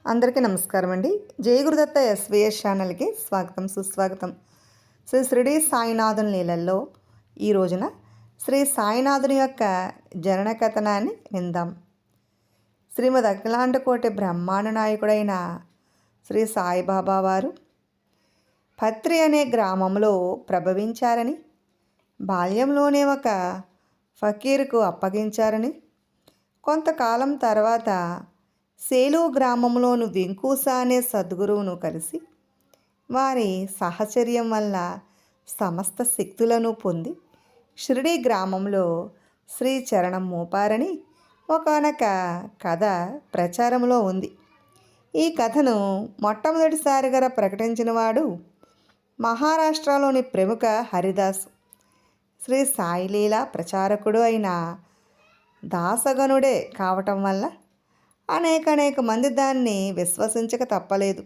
అందరికీ నమస్కారం అండి. జయ గురుదత్త ఎస్విఎస్ ఛానల్కి స్వాగతం సుస్వాగతం. శ్రీ షిరిడి సాయినాథుని లీలల్లో ఈ రోజున శ్రీ సాయినాథుని యొక్క జనన కథనాన్ని విందాం. శ్రీమద్ అఖిలాండకోటి బ్రహ్మాండ నాయకుడైన శ్రీ సాయిబాబా వారు పత్రి అనే గ్రామంలో ప్రభవించారని, బాల్యంలోనే ఒక ఫకీరుకు అప్పగించారని, కొంతకాలం తర్వాత సేలు గ్రామంలోని వెంకూస అనే సద్గురువును కలిసి వారి సాహచర్యం వల్ల సమస్త శక్తులను పొంది షిరిడి గ్రామంలో శ్రీ చరణం మోపారని ఒకానొక కథ ప్రచారంలో ఉంది. ఈ కథను మొట్టమొదటిసారిగా ప్రకటించినవాడు మహారాష్ట్రలోని ప్రముఖ హరిదాసు, శ్రీ సాయిలీలా ప్రచారకుడు అయిన దాసగనుడే కావటం వల్ల అనేక మంది దాన్ని విశ్వసించక తప్పలేదు.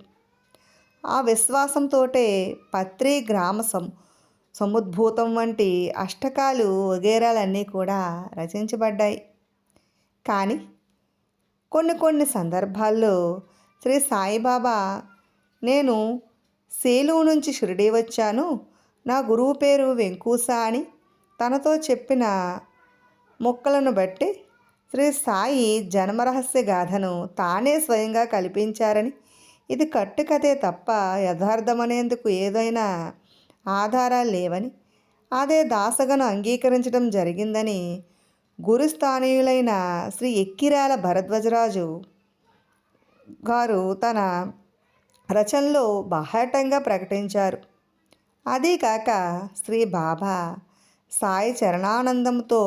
ఆ విశ్వాసంతోటే పత్రి గ్రామ సముద్భూతం వంటి అష్టకాలు వగేరాలన్నీ కూడా రచించబడ్డాయి. కానీ కొన్ని సందర్భాల్లో శ్రీ సాయిబాబా, నేను సేలు నుంచి షిరిడి వచ్చాను, నా గురువు పేరు వెంకూస అని తనతో చెప్పిన మొక్కలను బట్టి శ్రీ సాయి జన్మరహస్య గాథను తానే స్వయంగా కల్పించారని, ఇది కట్టుకథే తప్ప యథార్థమనేందుకు ఏదైనా ఆధారాలు లేవని, అదే దాసగను అంగీకరించడం జరిగిందని గురుస్థానీయులైన శ్రీ ఎక్కిరాల భరద్వాజరాజు గారు తన రచనలో బాహాటంగా ప్రకటించారు. అదీ కాక శ్రీ బాబా సాయి చరణానందంతో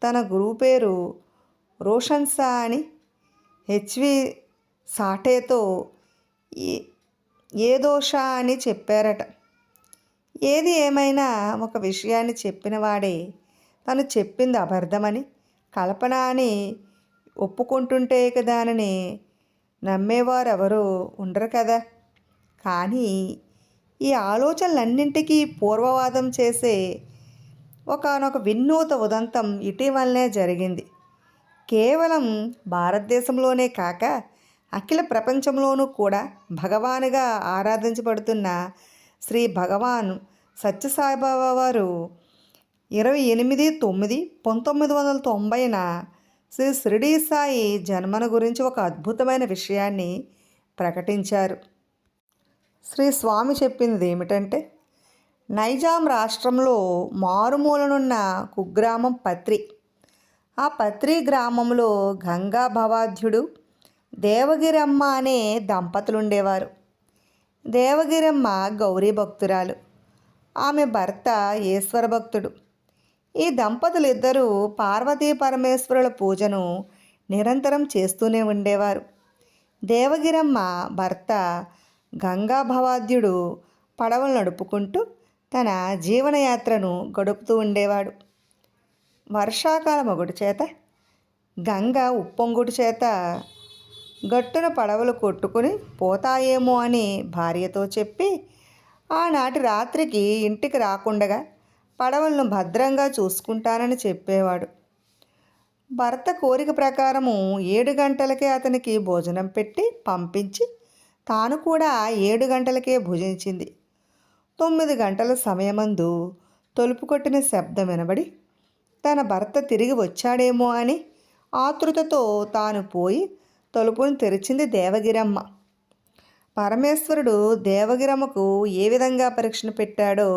తన గురువు పేరు రోషన్సా అని, హెచ్వి సాటేతో ఏదోషా అని చెప్పారట. ఏది ఏమైనా ఒక విషయాన్ని చెప్పినవాడే తను చెప్పింది అబద్ధమని, కల్పన అని ఒప్పుకుంటుంటే దానిని నమ్మేవారు ఎవరు ఉండరు కదా. కానీ ఈ ఆలోచనలన్నింటికీ పూర్వవాదం చేసే ఒకానొక వినూత ఉదంతం ఇటీవలనే జరిగింది. కేవలం భారతదేశంలోనే కాక అఖిల ప్రపంచంలోనూ కూడా భగవానుగా ఆరాధించబడుతున్న శ్రీ భగవాన్ సత్యసాయిబాబా వారు 28/9/1990న శ్రీ షిరిడి సాయి జన్మను గురించి ఒక అద్భుతమైన విషయాన్ని ప్రకటించారు. శ్రీ స్వామి చెప్పింది ఏమిటంటే, నైజాం రాష్ట్రంలో మారుమూలనున్న కుగ్రామం పత్రి. ఆ పత్రి గ్రామంలో గంగా భవాధ్యుడు, దేవగిరమ్మ అనే దంపతులుండేవారు. దేవగిరమ్మ గౌరీ భక్తురాలు, ఆమె భర్త ఈశ్వర భక్తుడు. ఈ దంపతులిద్దరూ పార్వతీ పరమేశ్వరుల పూజను నిరంతరం చేస్తూనే ఉండేవారు. దేవగిరమ్మ భర్త గంగా భవాధ్యుడు పడవలు నడుపుకుంటూ తన జీవనయాత్రను గడుపుతూ ఉండేవాడు. వర్షాకాలం ఒకటి చేత, గంగ ఉప్పొంగుటి చేత గట్టున పడవలు కొట్టుకుని పోతాయేమో అని భార్యతో చెప్పి ఆనాటి రాత్రికి ఇంటికి రాకుండగా పడవలను భద్రంగా చూసుకుంటానని చెప్పేవాడు. భర్త కోరిక ప్రకారము 7 గంటలకే అతనికి భోజనం పెట్టి పంపించి తాను కూడా 7 గంటలకే భుజించింది. 9 గంటల సమయమందు తలుపు కొట్టిన శబ్దం వినబడి తన భర్త తిరిగి వచ్చాడేమో అని ఆతృతతో తాను పోయి తలుపును తెరిచింది దేవగిరమ్మ. పరమేశ్వరుడు దేవగిరమ్మకు ఏ విధంగా పరీక్షను పెట్టాడో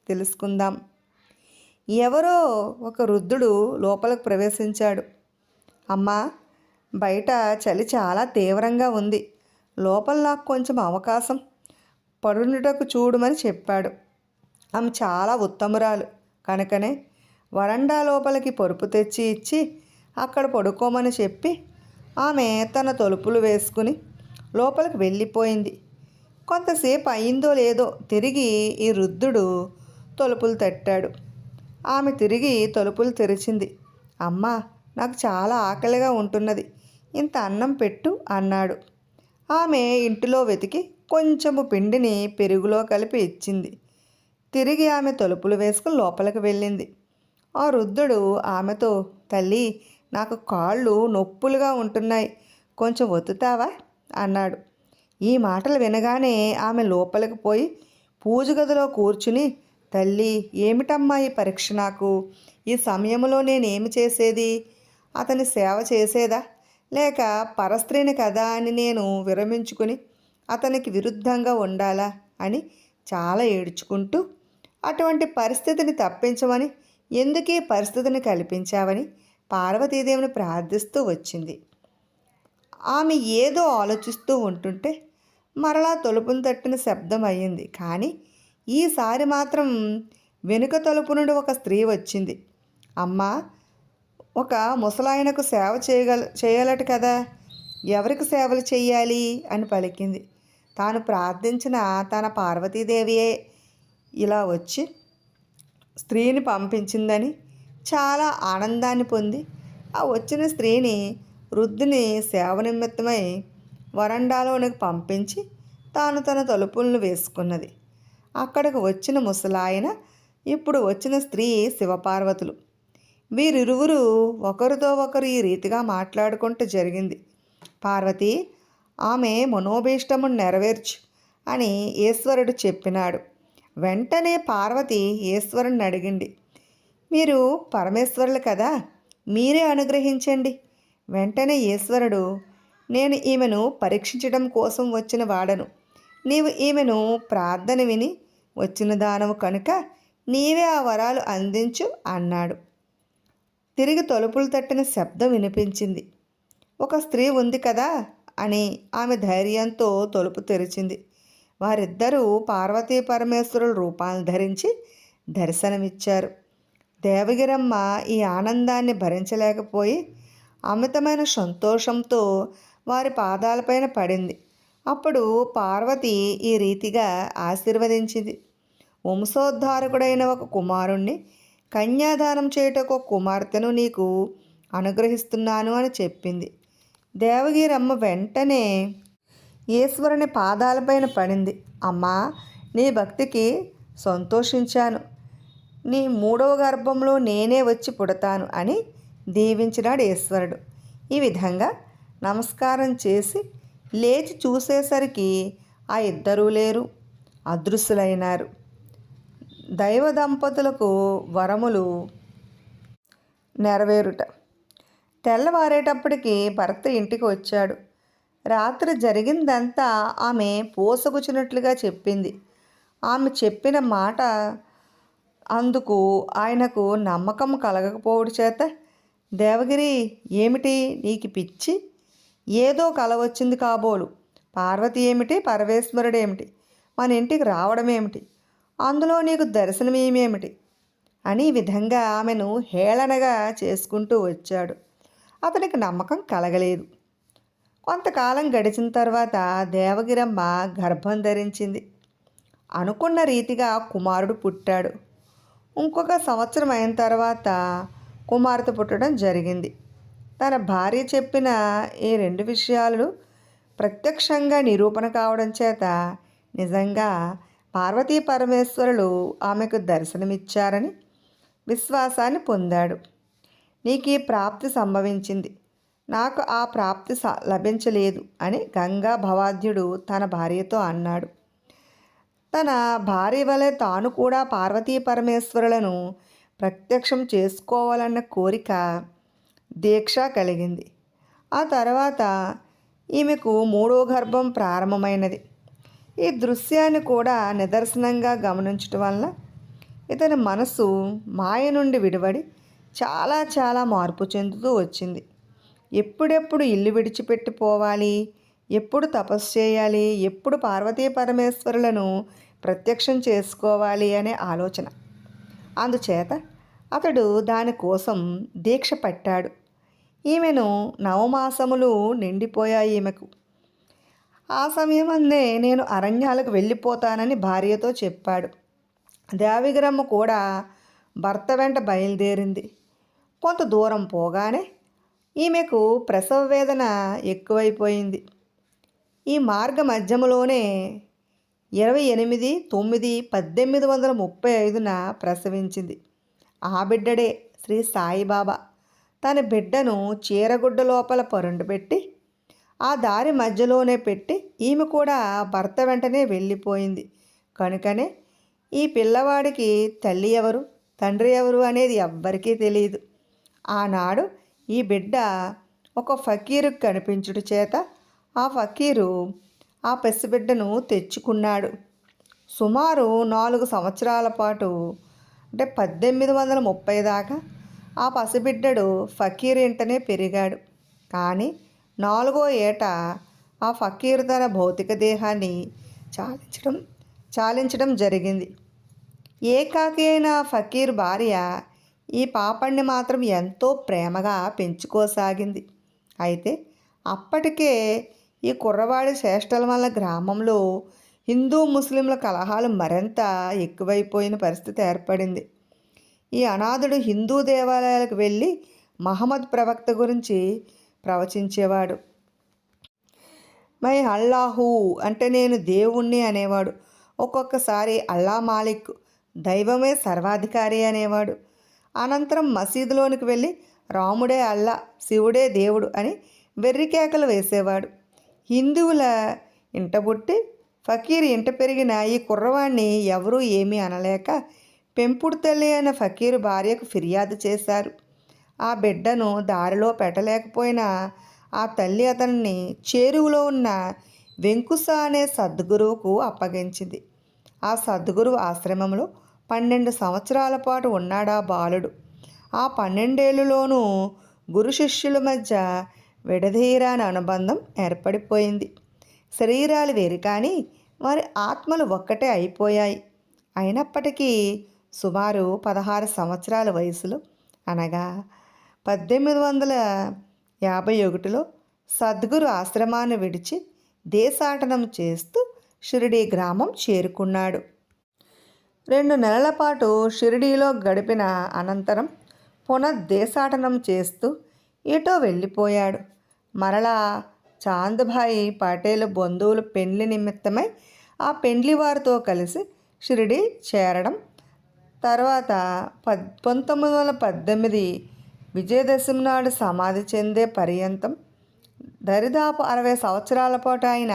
తెలుసుకుందాం. ఎవరో ఒక వృద్ధుడు లోపలికి ప్రవేశించాడు. అమ్మా, బయట చలి చాలా తీవ్రంగా ఉంది, లోపల నాకు కొంచెం అవకాశం పడునుటకు చూడమని చెప్పాడు. ఆమె చాలా ఉత్తమురాలు కనుకనే వరండా లోపలికి పరుపు తెచ్చి ఇచ్చి అక్కడ పడుకోమని చెప్పి ఆమె తన తలుపులు వేసుకుని లోపలికి వెళ్ళిపోయింది. కొంతసేపు అయిందో లేదో తిరిగి ఈ వృద్ధుడు తలుపులు తట్టాడు. ఆమె తిరిగి తలుపులు తెరిచింది. అమ్మా, నాకు చాలా ఆకలిగా ఉంటున్నది, ఇంత అన్నం పెట్టు అన్నాడు. ఆమె ఇంటిలో వెతికి కొంచెము పిండిని పెరుగులో కలిపి ఇచ్చింది. తిరిగి ఆమె తలుపులు వేసుకుని లోపలికి వెళ్ళింది. ఆ వృద్ధుడు ఆమెతో, తల్లి, నాకు కాళ్ళు నొప్పులుగా ఉంటున్నాయి, కొంచెం ఒత్తుతావా అన్నాడు. ఈ మాటలు వినగానే ఆమె లోపలికి పోయి పూజ గదిలో కూర్చుని, తల్లి, ఏమిటమ్మా ఈ పరీక్ష నాకు? ఈ సమయంలో నేనేమి చేసేది? అతని సేవ చేసేదా, లేక పరస్త్రీని కదా అని నేను విరమించుకుని అతనికి విరుద్ధంగా ఉండాలా అని చాలా ఏడ్చుకుంటూ, అటువంటి పరిస్థితిని తప్పించమని, ఎందుకీ పరిస్థితిని కల్పించావని పార్వతీదేవిని ప్రార్థిస్తూ వచ్చింది. ఆమె ఏదో ఆలోచిస్తూ ఉంటుంటే మరలా తలుపును తట్టిన శబ్దం అయ్యింది. కానీ ఈసారి మాత్రం వెనుక తలుపు నుండి ఒక స్త్రీ వచ్చింది. అమ్మా, ఒక ముసలాయనకు సేవ చేయాలట కదా, ఎవరికి సేవలు చెయ్యాలి అని పలికింది. తాను ప్రార్థించిన తన పార్వతీదేవియే ఇలా వచ్చి స్త్రీని పంపించిందని చాలా ఆనందాన్ని పొంది, ఆ వచ్చిన స్త్రీని వృద్ధుని సేవ నిమిత్తమై వరండాలోనికి పంపించి తాను తన తలుపులను వేసుకున్నది. అక్కడికి వచ్చిన ముసలాయన, ఇప్పుడు వచ్చిన స్త్రీ శివపార్వతులు. వీరిరువురు ఒకరితో ఒకరు ఈ రీతిగా మాట్లాడుకుంటూ జరిగింది. పార్వతి, ఆమె మనోభీష్టమును నెరవేర్చు అని ఈశ్వరుడు చెప్పినాడు. వెంటనే పార్వతి ఈశ్వరుని అడిగింది, మీరు పరమేశ్వరులు కదా, మీరే అనుగ్రహించండి. వెంటనే ఈశ్వరుడు, నేను ఈమెను పరీక్షించడం కోసం వచ్చిన వాడను. నీవు ఈమెను ప్రార్థన విని వచ్చిన దానవు కనుక నీవే ఆ వరాలు అందించు అన్నాడు. తిరిగి తలుపులు తట్టిన శబ్దం వినిపించింది. ఒక స్త్రీ ఉంది కదా అని ఆమె ధైర్యంతో తలుపు తెరిచింది. వారిద్దరూ పార్వతీ పరమేశ్వరుల రూపాలను ధరించి దర్శనమిచ్చారు. దేవగిరమ్మ ఈ ఆనందాన్ని భరించలేకపోయి అమితమైన సంతోషంతో వారి పాదాలపైన పడింది. అప్పుడు పార్వతి ఈ రీతిగా ఆశీర్వదించింది. వంశోద్ధారకుడైన ఒక కుమారుణ్ణి కన్యాదానం చేయుటకు ఒక కుమార్తెను నీకు అనుగ్రహిస్తున్నాను అని చెప్పింది. దేవగిరమ్మ వెంటనే ఈశ్వరుని పాదాలపైన పడింది. అమ్మా, నీ భక్తికి సంతోషించాను. నీ 3వ గర్భంలో నేనే వచ్చి పుడతాను అని దీవించినాడు ఈశ్వరుడు. ఈ విధంగా నమస్కారం చేసి లేచి చూసేసరికి ఆ ఇద్దరూ లేరు, అదృశ్యులైనారు. దైవ దంపతులకు వరములు నెరవేరుట. తెల్లవారేటప్పటికి భర్త ఇంటికి వచ్చాడు. రాత్రి జరిగిందంతా ఆమె పోసగుచ్చినట్లుగా చెప్పింది. ఆమె చెప్పిన మాట అందుకు ఆయనకు నమ్మకం కలగకపోవడం చేత, దేవగిరి, ఏమిటి నీకు పిచ్చి? ఏదో కల వచ్చింది కాబోలు. పార్వతి ఏమిటి, పరమేశ్వరుడు ఏమిటి, మన ఇంటికి రావడం ఏమిటి, అందులో నీకు దర్శనమేమేమిటి అని ఈ విధంగా ఆమెను హేళనగా చేసుకుంటూ వచ్చాడు. అతనికి నమ్మకం కలగలేదు. కొంతకాలం గడిచిన తర్వాత దేవగిరమ్మ గర్భం ధరించింది. అనుకున్న రీతిగా కుమారుడు పుట్టాడు. ఇంకొక సంవత్సరం అయిన తర్వాత కుమార్తె పుట్టడం జరిగింది. తన భార్య చెప్పిన ఈ 2 విషయాలు ప్రత్యక్షంగా నిరూపణ కావడం చేత నిజంగా పార్వతీ పరమేశ్వరులు ఆమెకు దర్శనమిచ్చారని విశ్వాసాన్ని పొందాడు. నీకు ఈ ప్రాప్తి సంభవించింది, నాకు ఆ ప్రాప్తి లభించలేదు అని గంగా భవాద్యుడు తన భార్యతో అన్నాడు. తన భార్య వలె తాను కూడా పార్వతీ పరమేశ్వరులను ప్రత్యక్షం చేసుకోవాలన్న కోరిక, దీక్ష కలిగింది. ఆ తర్వాత ఈమెకు 3వ గర్భం ప్రారంభమైనది. ఈ దృశ్యాన్ని కూడా నిదర్శనంగా గమనించటం వలన ఇతని మనసు మాయ నుండి విడివడి చాలా మార్పు చెందుతూ వచ్చింది. ఎప్పుడెప్పుడు ఇల్లు విడిచిపెట్టిపోవాలి, ఎప్పుడు తపస్సు చేయాలి, ఎప్పుడు పార్వతీ పరమేశ్వరులను ప్రత్యక్షం చేసుకోవాలి అనే ఆలోచన. అందుచేత అతడు దానికోసం దీక్ష పట్టాడు. ఈమెను 9 మాసములు నిండిపోయాయి ఈమెకు. ఆ సమయమందే నేను అరణ్యాలకు వెళ్ళిపోతానని భార్యతో చెప్పాడు. దేవగిరమ్మ కూడా భర్త వెంట బయలుదేరింది. కొంత దూరం పోగానే ఈమెకు ప్రసవ వేదన ఎక్కువైపోయింది. ఈ మార్గ మధ్యములోనే 28/9/1835 ప్రసవించింది. ఆ బిడ్డడే శ్రీ సాయిబాబా. తన బిడ్డను చీరగుడ్డ లోపల పరుండబెట్టి ఆ దారి మధ్యలోనే పెట్టి ఈమె కూడా భర్త వెంటనే వెళ్ళిపోయింది. కనుకనే ఈ పిల్లవాడికి తల్లి ఎవరు తండ్రి ఎవరు అనేది ఎవ్వరికీ తెలియదు. ఆనాడు ఈ బిడ్డ ఒక ఫకీరుకు కనిపించుట చేత ఆ ఫకీరు ఆ పసిబిడ్డను తెచ్చుకున్నాడు. సుమారు 4 సంవత్సరాల పాటు అంటే 1830 దాకా ఆ పసిబిడ్డడు ఫకీర్ ఇంటనే పెరిగాడు. కానీ 4వ ఏట ఆ ఫకీరు తన భౌతిక దేహాన్ని చాలించడం జరిగింది. ఏకాకి అయిన ఫకీర్ భార్య ఈ పాపణ్ణి మాత్రం ఎంతో ప్రేమగా పెంచుకోసాగింది. అయితే అప్పటికే ఈ కుర్రవాడి చేష్టల వల్ల గ్రామంలో హిందూ ముస్లింల కలహాలు మరింత ఎక్కువైపోయిన పరిస్థితి ఏర్పడింది. ఈ అనాథుడు హిందూ దేవాలయాలకు వెళ్ళి మహమ్మద్ ప్రవక్త గురించి ప్రవచించేవాడు. మై అల్లాహు అంటే నేను దేవుణ్ణి అనేవాడు. ఒక్కొక్కసారి అల్లా మాలిక్ దైవమే సర్వాధికారి అనేవాడు. అనంతరం మసీదులోనికి వెళ్ళి రాముడే అల్లా, శివుడే దేవుడు అని వెర్రికేకలు వేసేవాడు. హిందువుల ఇంట పుట్టి ఫకీర్ ఇంట పెరిగిన ఈ కుర్రవాణ్ణి ఎవరూ ఏమీ అనలేక పెంపుడు తల్లి అయిన ఫకీరు భార్యకు ఫిర్యాదు చేశారు. ఆ బిడ్డను దారిలో పెట్టలేకపోయినా ఆ తల్లి అతన్ని చేరువలో ఉన్న వెంకుస అనే సద్గురువుకు అప్పగించింది. ఆ సద్గురువు ఆశ్రమంలో 12 సంవత్సరాల పాటు ఉన్నాడా బాలుడు. ఆ 12 ఏళ్ళలోనూ గురు శిష్యుల మధ్య విడదీయరాని అనుబంధం ఏర్పడిపోయింది. శరీరాలు వేరు కానీ వారి ఆత్మలు ఒక్కటే అయిపోయాయి. అయినప్పటికీ సుమారు 16 సంవత్సరాల వయసులో అనగా 1851లో సద్గురు ఆశ్రమాన్ని విడిచి దేశాటనం చేస్తూ షిరిడీ గ్రామం చేరుకున్నాడు. 2 నెలల పాటు షిరిడీలో గడిపిన అనంతరం పునఃదేశాటనం చేస్తూ ఎటో వెళ్ళిపోయాడు. మరలా చాంద్భాయి పటేల్ బంధువుల పెండ్లి నిమిత్తమై ఆ పెండ్లి వారితో కలిసి షిరిడీ చేరడం, తర్వాత 1918 విజయదశమి నాడు సమాధి చెందే పర్యంతం దరిదాపు 60 సంవత్సరాల పాటు ఆయన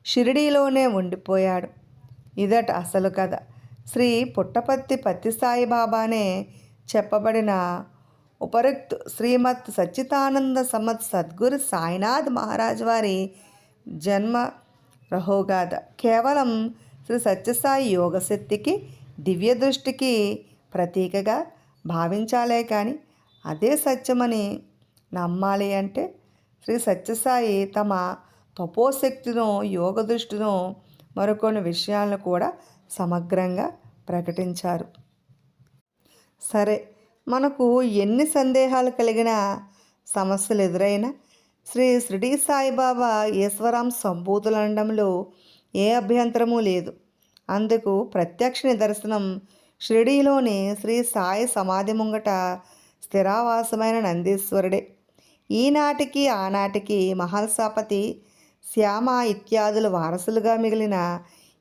షిరిడీలోనే ఉండిపోయాడు. ఇదట అసలు కథ. శ్రీ పుట్టపర్తి పత్తిసాయిబాబానే చెప్పబడిన ఉపరుక్త్ శ్రీమత్ సచ్చిదానంద సమత్ సద్గురు సాయినాథ్ మహారాజ్ వారి జన్మ రహోగాథ కేవలం శ్రీ సత్యసాయి యోగశక్తికి దివ్య దృష్టికి ప్రతీకగా భావించాలే కానీ అదే సత్యమని నమ్మాలి అంటే శ్రీ సత్యసాయి తమ తపోశక్తిను యోగ దృష్టిను మరికొన్ని విషయాలను కూడా సమగ్రంగా ప్రకటించారు. సరే, మనకు ఎన్ని సందేహాలు కలిగినా సమస్యలు ఎదురైనా శ్రీ షిరిడీ సాయిబాబా ఈశ్వరాం సంభూతులు అనడంలో ఏ అభ్యంతరమూ లేదు. అందుకు ప్రత్యక్ష నిదర్శనం షిరిడీలోని శ్రీ సాయి సమాధి ముంగట స్థిరావాసమైన నందీశ్వరుడే. ఈనాటికి ఆనాటికి మహల్సాపతి శ్యామ ఇత్యాదులు వారసులుగా మిగిలిన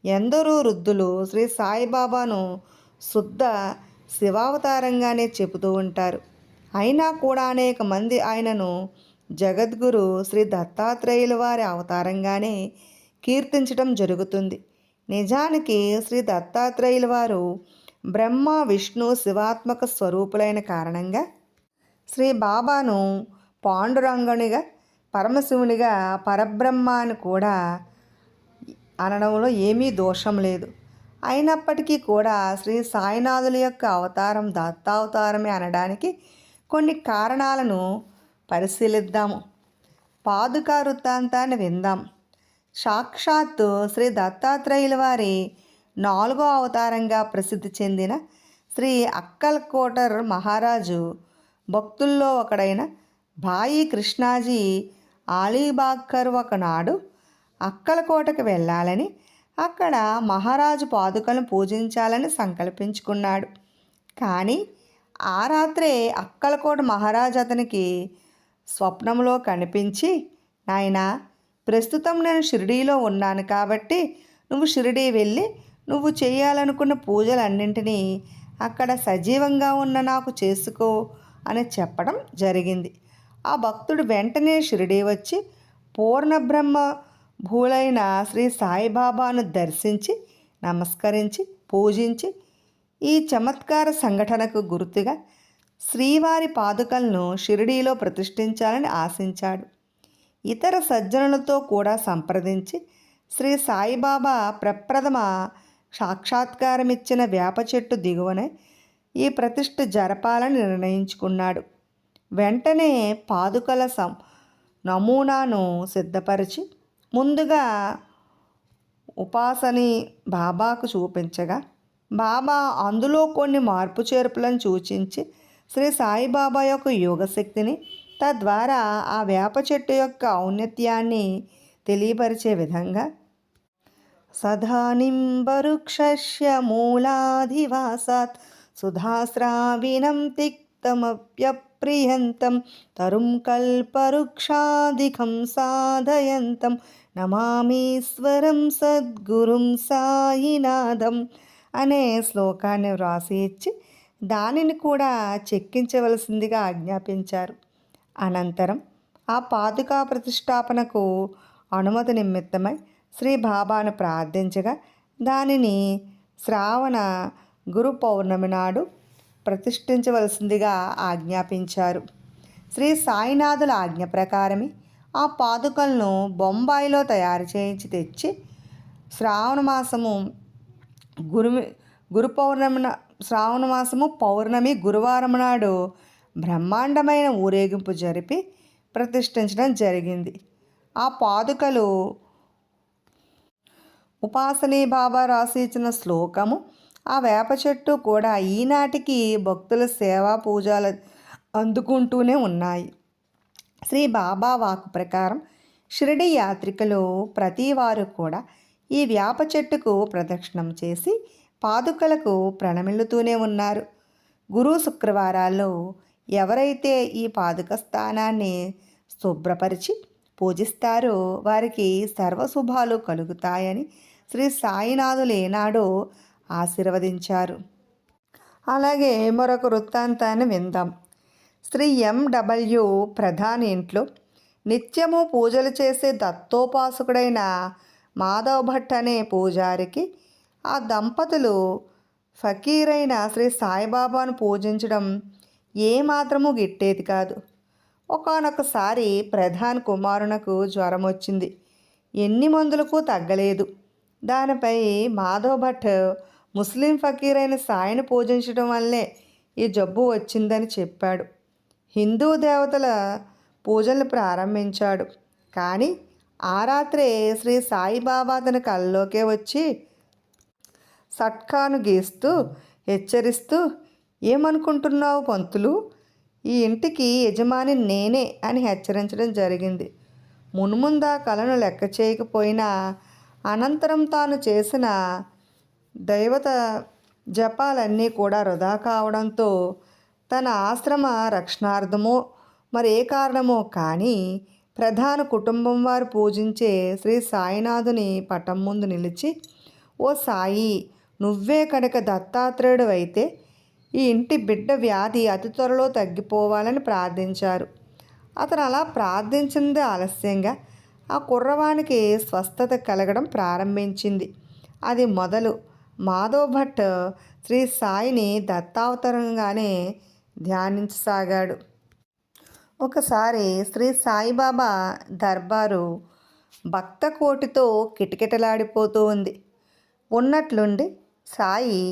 ఎందరో వృద్ధులు శ్రీ సాయిబాబాను శుద్ధ శివావతారంగానే చెబుతూ ఉంటారు. అయినా కూడా అనేక మంది ఆయనను జగద్గురు శ్రీ దత్తాత్రేయుల వారి అవతారంగానే కీర్తించడం జరుగుతుంది. నిజానికి శ్రీ దత్తాత్రేయుల వారు బ్రహ్మ విష్ణు శివాత్మక స్వరూపులైన కారణంగా శ్రీ బాబాను పాండురంగునిగా, పరమశివునిగా, పరబ్రహ్మ అని కూడా అనడంలో ఏమీ దోషం లేదు. అయినప్పటికీ కూడా శ్రీ సాయినాథుల యొక్క అవతారం దత్తావతారమే అనడానికి కొన్ని కారణాలను పరిశీలిద్దాము. పాదుకా వృత్తాంతాన్ని విందాం. సాక్షాత్తు శ్రీ దత్తాత్రేయుల వారి 4వ అవతారంగా ప్రసిద్ధి చెందిన శ్రీ అక్కల్కోటర్ మహారాజు భక్తుల్లో ఒకడైన భాయి కృష్ణాజీ ఆలీబాగ్కర్ ఒకనాడు అక్కలకోటకు వెళ్ళాలని, అక్కడ మహారాజు పాదుకలను పూజించాలని సంకల్పించుకున్నాడు. కానీ ఆ రాత్రే అక్కలకోట మహారాజు అతనికి స్వప్నంలో కనిపించి, నాయనా, ప్రస్తుతం నేను షిరిడీలో ఉన్నాను కాబట్టి నువ్వు షిరిడీ వెళ్ళి నువ్వు చేయాలనుకున్న పూజలన్నింటినీ అక్కడ సజీవంగా ఉన్న నాకు చేసుకో అని చెప్పడం జరిగింది. ఆ భక్తుడు వెంటనే షిరిడీ వచ్చి పూర్ణబ్రహ్మ భూలైన శ్రీ సాయిబాబాను దర్శించి నమస్కరించి పూజించి ఈ చమత్కార సంఘటనకు గుర్తుగా శ్రీవారి పాదుకలను షిరిడీలో ప్రతిష్ఠించాలని ఆశించాడు. ఇతర సజ్జనులతో కూడా సంప్రదించి శ్రీ సాయిబాబా ప్రప్రథమ సాక్షాత్కారమిచ్చిన వేప చెట్టు దిగువనే ఈ ప్రతిష్ఠ జరపాలని నిర్ణయించుకున్నాడు. వెంటనే పాదుకల నమూనాను సిద్ధపరిచి ముందుగా ఉపాసని బాబాకు చూపించగా బాబా అందులో కొన్ని మార్పు చేర్పులను సూచించి శ్రీ సాయిబాబా యొక్క యోగశక్తిని, తద్వారా ఆ వేప చెట్టు యొక్క ఔన్నత్యాన్ని తెలియపరిచే విధంగా సదానిం వృక్షస్య మూలాధివాసాత్ సుధాస్రావిణం తిక్తమప్యప్రియంతం తరుం కల్పవృక్షాదికం సాధయంతం నమామీశ్వరం సద్గురుం సాయినాథం అనే శ్లోకాన్ని వ్రాసి ఇచ్చి దానిని కూడా చెక్కించవలసిందిగా ఆజ్ఞాపించారు. అనంతరం ఆ పాదుకా ప్రతిష్టాపనకు అనుమతి నిమిత్తమై శ్రీ బాబాను ప్రార్థించగా దానిని శ్రావణ గురు పౌర్ణమి నాడు ప్రతిష్ఠించవలసిందిగా ఆజ్ఞాపించారు. శ్రీ సాయినాథుల ఆజ్ఞ ప్రకారమే ఆ పాదుకలను బొంబాయిలో తయారు చేయించి తెచ్చి శ్రావణ మాసము పౌర్ణమి గురువారం నాడు బ్రహ్మాండమైన ఊరేగింపు జరిపి ప్రతిష్ఠించడం జరిగింది. ఆ పాదుకలు ఉపాసనీ బాబా రాసి ఇచ్చిన శ్లోకము, ఆ వేప చెట్టు కూడా ఈనాటికి భక్తుల సేవా పూజలు అందుకుంటూనే ఉన్నాయి. శ్రీ బాబా వాక్కు ప్రకారం షిరిడి యాత్రికులు ప్రతివారు కూడా ఈ వేప చెట్టుకు ప్రదక్షిణం చేసి పాదుకలకు ప్రణమిల్లుతూనే ఉన్నారు. గురు శుక్రవారాల్లో ఎవరైతే ఈ పాదుక స్థానాన్ని శుభ్రపరిచి పూజిస్తారో వారికి సర్వశుభాలు కలుగుతాయని శ్రీ సాయినాథులు ఏనాడో ఆశీర్వదించారు. అలాగే మరొక వృత్తాంతాన్ని విందాం. శ్రీ ఎండబ్ల్యూ ప్రధాని ఇంట్లో నిత్యము పూజలు చేసే దత్తోపాసకుడైన మాధవ్ భట్ అనే పూజారికి ఆ దంపతులు ఫకీరైన శ్రీ సాయిబాబాను పూజించడం ఏమాత్రము గిట్టేది కాదు. ఒకానొకసారి ప్రధాన్ కుమారునకు జ్వరం వచ్చింది. ఎన్ని మందులకు తగ్గలేదు. దానిపై మాధవ్ భట్ ముస్లిం ఫకీరైన సాయిని పూజించడం వల్లే ఈ జబ్బు వచ్చిందని చెప్పాడు. హిందూ దేవతల పూజలు ప్రారంభించాడు. కానీ ఆ రాత్రే శ్రీ సాయిబాబా తన కల్లోకే వచ్చి సట్కాను గీస్తూ హెచ్చరిస్తూ, ఏమనుకుంటున్నావు పంతులు, ఈ ఇంటికి యజమాని నేనే అని హెచ్చరించడం జరిగింది. మున్ముందా కలను లెక్క చేయకపోయినా అనంతరం తాను చేసిన దైవత జపాలన్నీ కూడా వృధా కావడంతో తన ఆశ్రమ రక్షణార్థమో మరే కారణమో కానీ ప్రధాన కుటుంబం వారు పూజించే శ్రీ సాయినాథుని పటం ముందు నిలిచి, ఓ సాయి, నువ్వే కనుక దత్తాత్రేయుడు అయితే ఈ ఇంటి బిడ్డ వ్యాధి అతి త్వరలో తగ్గిపోవాలని ప్రార్థించారు. అతను అలా ప్రార్థించింది ఆలస్యంగా ఆ కుర్రవానికి స్వస్థత కలగడం ప్రారంభించింది. అది మొదలు మాధవ్ భట్ శ్రీ సాయిని దత్తావతారంగానే ధ్యానించసాగాడు. ఒకసారి శ్రీ సాయిబాబా దర్బారు భక్త కోటితో కిటకిటలాడిపోతూ ఉంది. ఉన్నట్లుండి సాయి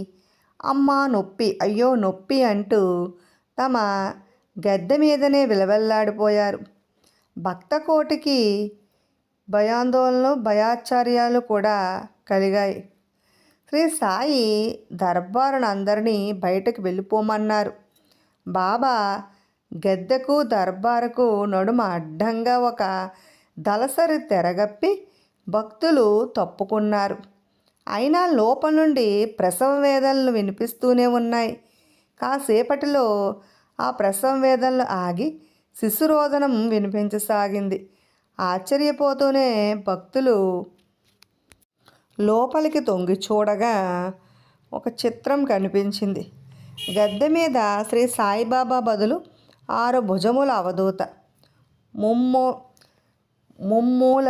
అమ్మా నొప్పి, అయ్యో నొప్పి అంటూ తమ గద్దె మీదనే విలవెల్లాడిపోయారు. భక్త కోటికి భయాందోళనలు భయాచార్యాలు కూడా కలిగాయి. శ్రీ సాయి దర్బారును అందరినీ బయటకు వెళ్ళిపోమన్నారు. బాబా గద్దెకు దర్బారుకు నడుమ అడ్డంగా ఒక దళసరి తెరగప్పి భక్తులు తప్పుకున్నారు. అయినా లోపల నుండి ప్రసవ వేదనలు వినిపిస్తూనే ఉన్నాయి. కాసేపటిలో ఆ ప్రసవ వేదనలు ఆగి శిశురోదనం వినిపించసాగింది. ఆశ్చర్యపోతూనే భక్తులు లోపలికి తొంగి చూడగా ఒక చిత్రం కనిపించింది. గద్దె మీద శ్రీ సాయిబాబా బదులు 6 భుజముల అవధూత ముమ్మూల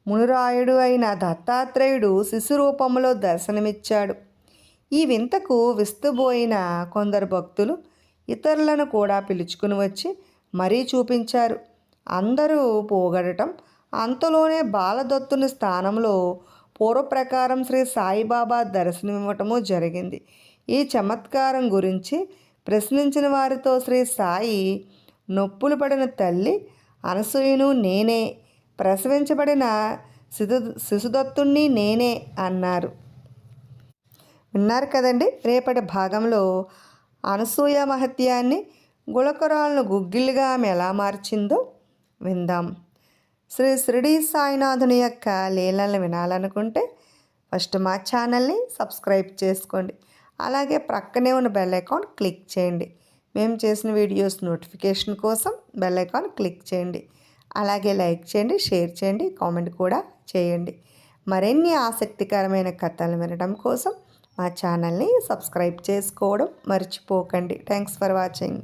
మునురాయుడు అయిన దత్తాత్రేయుడు శిశు రూపంలో దర్శనమిచ్చాడు. ఈ వింతకు విస్తుబోయిన కొందరు భక్తులు ఇతరులను కూడా పిలుచుకుని వచ్చి మరీ చూపించారు. అందరూ పోగడటం, అంతలోనే బాలదత్తుని స్థానంలో పూర్వప్రకారం శ్రీ సాయిబాబా దర్శనమివ్వటము జరిగింది. ఈ చమత్కారం గురించి ప్రశ్నించిన వారితో శ్రీ సాయి, నొప్పులు పడిన తల్లి అనసూయను నేనే, ప్రసవించబడిన శిశుదత్తుణ్ణి నేనే అన్నారు. విన్నారు కదండి. రేపటి భాగంలో అనసూయ మహత్యాన్ని, గుళకరాలను గుగ్గిళ్ళుగా ఆమె ఎలా మార్చిందో విందాం. శ్రీ షిరిడి సాయినాథుని యొక్క లీలలను వినాలనుకుంటే ఫస్ట్ మా ఛానల్ని సబ్స్క్రైబ్ చేసుకోండి. అలాగే ప్రక్కనే ఉన్న బెల్ ఐకాన్ క్లిక్ చేయండి. మేము చేసిన వీడియోస్ నోటిఫికేషన్ కోసం బెల్ ఐకాన్ క్లిక్ చేయండి. అలాగే లైక్ చేయండి, షేర్ చేయండి, కామెంట్ కూడా చేయండి. మరిన్ని ఆసక్తికరమైన కథలు వినడం కోసం మా ఛానల్ని సబ్స్క్రైబ్ చేసుకోవడం మర్చిపోకండి. Thanks for watching.